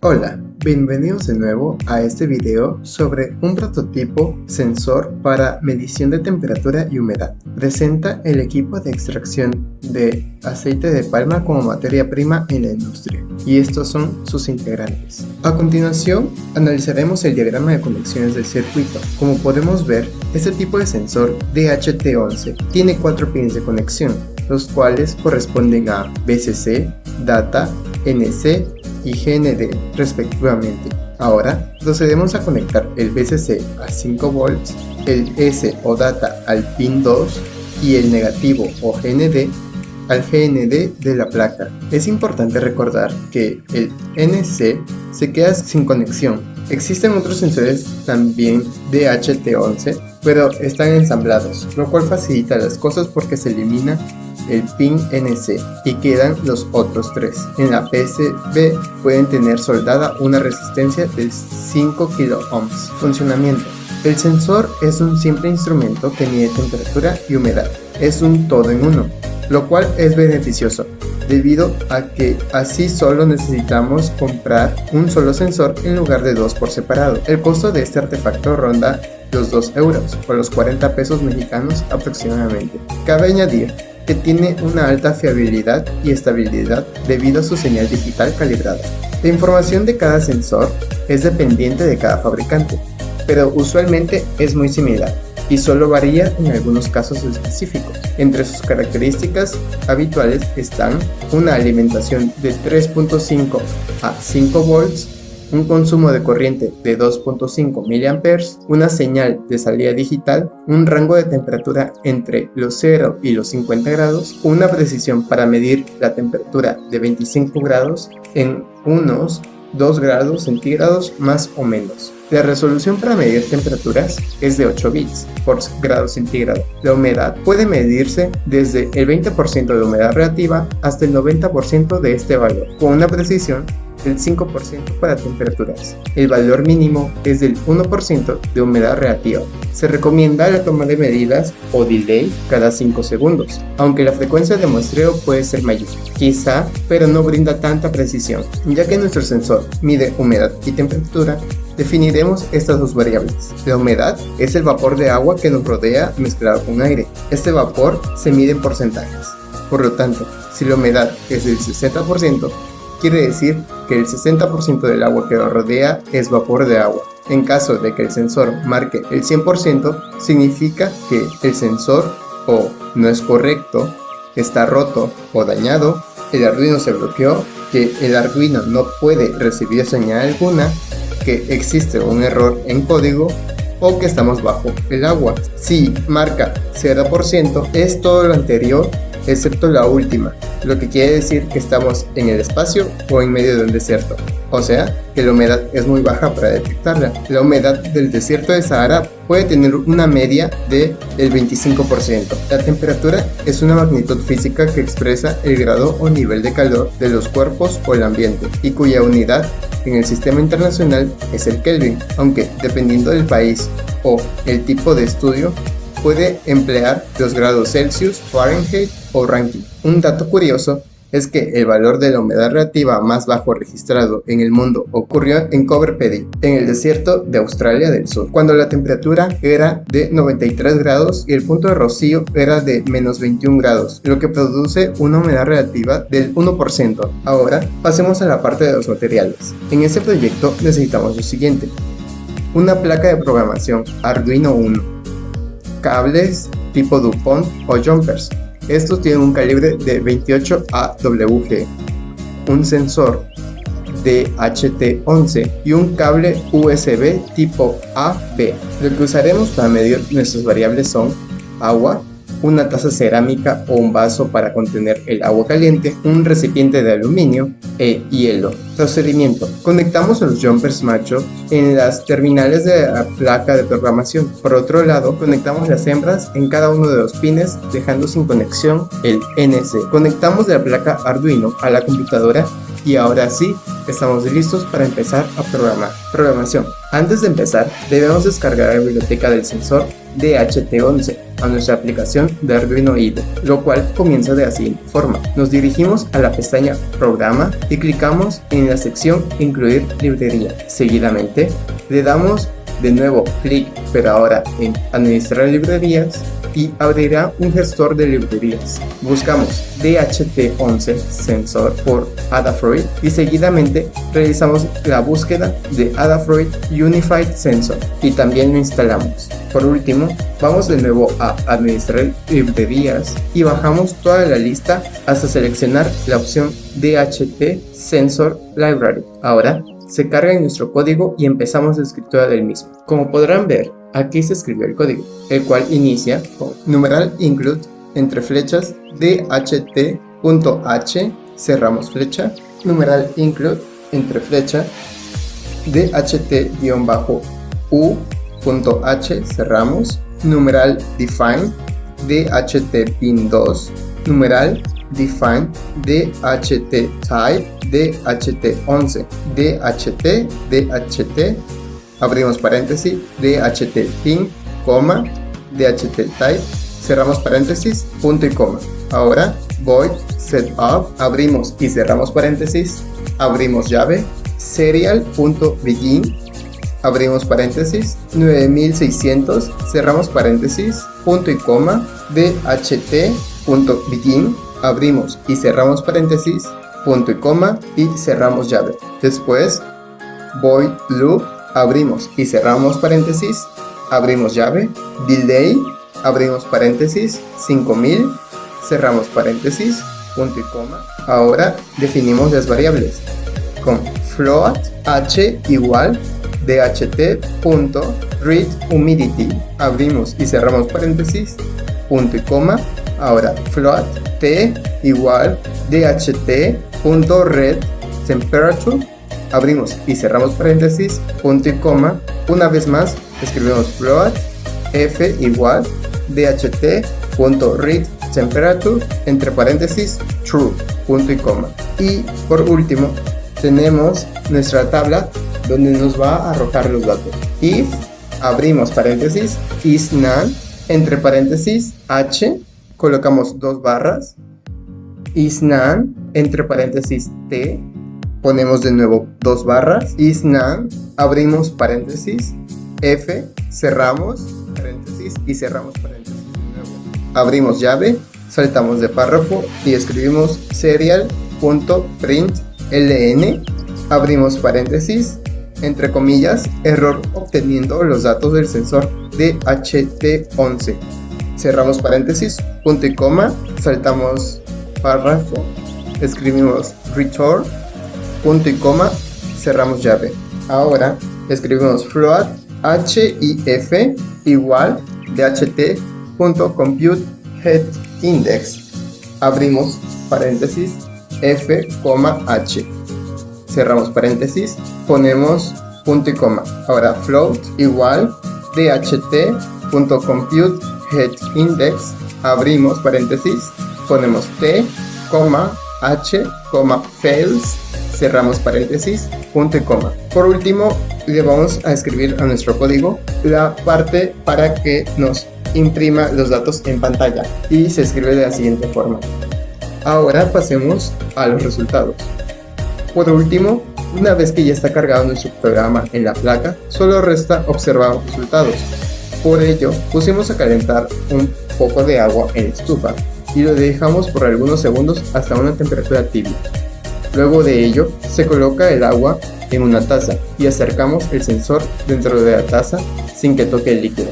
Hola, bienvenidos de nuevo a este video sobre un prototipo sensor para medición de temperatura y humedad. Presenta el equipo de extracción de aceite de palma como materia prima en la industria, y estos son sus integrantes. A continuación, analizaremos el diagrama de conexiones del circuito. Como podemos ver, este tipo de sensor DHT11 tiene 4 pins de conexión, los cuales corresponden a BCC, Data, NC y GND respectivamente. Ahora procedemos a conectar el BCC a 5 volts, el S o Data al pin 2 y el negativo o GND al GND de la placa. Es importante recordar que el NC se queda sin conexión. Existen otros sensores también de DHT11, pero están ensamblados, lo cual facilita las cosas porque se elimina el pin NC y quedan los otros 3. En la PCB pueden tener soldada una resistencia de 5 kΩ. Funcionamiento. El sensor es un simple instrumento que mide temperatura y humedad. Es un todo en uno, lo cual es beneficioso, debido a que así solo necesitamos comprar un solo sensor en lugar de 2 por separado. El costo de este artefacto ronda los 2 euros, o los 40 pesos mexicanos aproximadamente. Cabe añadir que tiene una alta fiabilidad y estabilidad debido a su señal digital calibrada. La información de cada sensor es dependiente de cada fabricante, pero usualmente es muy similar y solo varía en algunos casos específicos. Entre sus características habituales están una alimentación de 3.5 a 5 volts, un consumo de corriente de 2.5 mA, una señal de salida digital, un rango de temperatura entre los 0 y los 50 grados, una precisión para medir la temperatura de 25 grados en unos 2 grados centígrados más o menos. La resolución para medir temperaturas es de 8 bits por grado centígrado. La humedad puede medirse desde el 20% de humedad relativa hasta el 90% de este valor, con una precisión del 5% para temperaturas. El valor mínimo es del 1% de humedad relativa. Se recomienda la toma de medidas o delay cada 5 segundos, aunque la frecuencia de muestreo puede ser mayor, quizá, pero no brinda tanta precisión. Ya que nuestro sensor mide humedad y temperatura, definiremos estas dos variables. La humedad es el vapor de agua que nos rodea mezclado con aire. Este vapor se mide en porcentajes. Por lo tanto, si la humedad es del 60%, quiere decir que el 60% del agua que lo rodea es vapor de agua. En caso de que el sensor marque el 100%, significa que el sensor o no es correcto, está roto o dañado, el Arduino se bloqueó, que el Arduino no puede recibir señal alguna, que existe un error en código o que estamos bajo el agua. Si marca 0%, es todo lo anterior excepto la última, lo que quiere decir que estamos en el espacio o en medio de un desierto, o sea que la humedad es muy baja para detectarla. La humedad del desierto de Sahara puede tener una media del 25%. La temperatura es una magnitud física que expresa el grado o nivel de calor de los cuerpos o el ambiente, y cuya unidad en el sistema internacional es el Kelvin, aunque dependiendo del país o el tipo de estudio puede emplear los grados Celsius, Fahrenheit o Rankine. Un dato curioso es que el valor de la humedad relativa más bajo registrado en el mundo ocurrió en Coober Pedy, en el desierto de Australia del Sur, cuando la temperatura era de 93 grados y el punto de rocío era de menos 21 grados, lo que produce una humedad relativa del 1%. Ahora pasemos a la parte de los materiales. En este proyecto necesitamos lo siguiente: una placa de programación Arduino Uno, cables tipo DuPont o jumpers. Estos tienen un calibre de 28 AWG, un sensor DHT11 y un cable USB tipo AB. Lo que usaremos para medir nuestras variables son agua, una taza cerámica o un vaso para contener el agua caliente, un recipiente de aluminio e hielo. Procedimiento: conectamos los jumpers macho en las terminales de la placa de programación. Por otro lado, conectamos las hembras en cada uno de los pines, dejando sin conexión el NC. Conectamos de la placa Arduino a la computadora Y ahora sí, estamos listos para empezar a programar. Programación. Antes de empezar, debemos descargar la biblioteca del sensor DHT11 a nuestra aplicación de Arduino IDE, lo cual comienza de la siguiente forma. Nos dirigimos a la pestaña Programa y clicamos en la sección Incluir librería. Seguidamente, le damos de nuevo clic, pero ahora en Administrar librerías, y abrirá un gestor de librerías. Buscamos DHT11 Sensor por Adafruit y seguidamente realizamos la búsqueda de Adafruit Unified Sensor y también lo instalamos. Por último, vamos de nuevo a Administrar librerías y bajamos toda la lista hasta seleccionar la opción DHT Sensor Library. Ahora se carga en nuestro código y empezamos la escritura del mismo. Como podrán ver, aquí se escribió el código, el cual inicia con numeral include entre flechas dht.h, cerramos flecha, numeral include entre flecha dht-u.h, cerramos, numeral define dht-pin2, numeral define dht-type dht11, dht, abrimos paréntesis, DHT-pin, coma, DHT-type, cerramos paréntesis, punto y coma. Ahora, void setup, abrimos y cerramos paréntesis, abrimos llave, serial.begin, abrimos paréntesis, 9600, cerramos paréntesis, punto y coma, DHT.begin, abrimos y cerramos paréntesis, punto y coma, y cerramos llave. Después, void loop, abrimos y cerramos paréntesis, abrimos llave, delay, abrimos paréntesis, 5000, cerramos paréntesis, punto y coma. Ahora definimos las variables con float h igual dht.readHumidity, abrimos y cerramos paréntesis, punto y coma. Ahora float t igual dht.readTemperature, abrimos y cerramos paréntesis, punto y coma. Una vez más, escribimos float f igual dht.readTemperature entre paréntesis true, punto y coma. Y por último, tenemos nuestra tabla donde nos va a arrojar los datos. If, abrimos paréntesis, isNaN entre paréntesis h, colocamos dos barras, isNaN entre paréntesis t, ponemos de nuevo dos barras, isNaN, abrimos paréntesis, f, cerramos paréntesis y cerramos paréntesis de nuevo. Abrimos llave, saltamos de párrafo y escribimos serial.println, abrimos paréntesis, entre comillas, error obteniendo los datos del sensor DHT11. Cerramos paréntesis, punto y coma, saltamos párrafo, escribimos return, punto y coma, cerramos llave. Ahora escribimos float h y f igual dht.computeHeadIndex, abrimos paréntesis, f, h, cerramos paréntesis, ponemos punto y coma. Ahora float igual dht.computeHeadIndex, abrimos paréntesis, ponemos t, h, fails, cerramos paréntesis, punto y coma. Por último, le vamos a escribir a nuestro código la parte para que nos imprima los datos en pantalla y se escribe de la siguiente forma. Ahora pasemos a los resultados. Por último, una vez que ya está cargado nuestro programa en la placa, solo resta observar los resultados. Por ello, pusimos a calentar un poco de agua en la estufa y lo dejamos por algunos segundos hasta una temperatura tibia. Luego de ello, se coloca el agua en una taza y acercamos el sensor dentro de la taza sin que toque el líquido.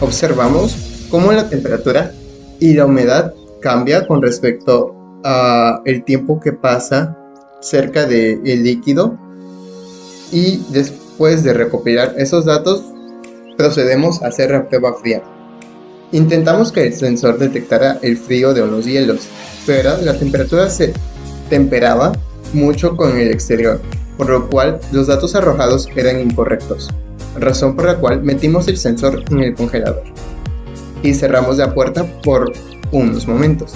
Observamos cómo la temperatura y la humedad cambia con respecto a el tiempo que pasa cerca del líquido, y después de recopilar esos datos procedemos a hacer la prueba fría. Intentamos que el sensor detectara el frío de unos hielos, pero la temperatura se temperaba mucho con el exterior, por lo cual los datos arrojados eran incorrectos, razón por la cual metimos el sensor en el congelador y cerramos la puerta por unos momentos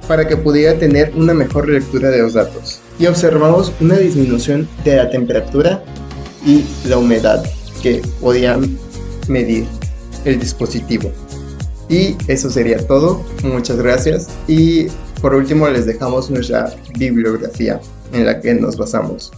para que pudiera tener una mejor lectura de los datos. y observamos una disminución de la temperatura y la humedad que podía medir el dispositivo. Y eso sería todo. Muchas gracias. Y por último les dejamos nuestra bibliografía en la que nos basamos.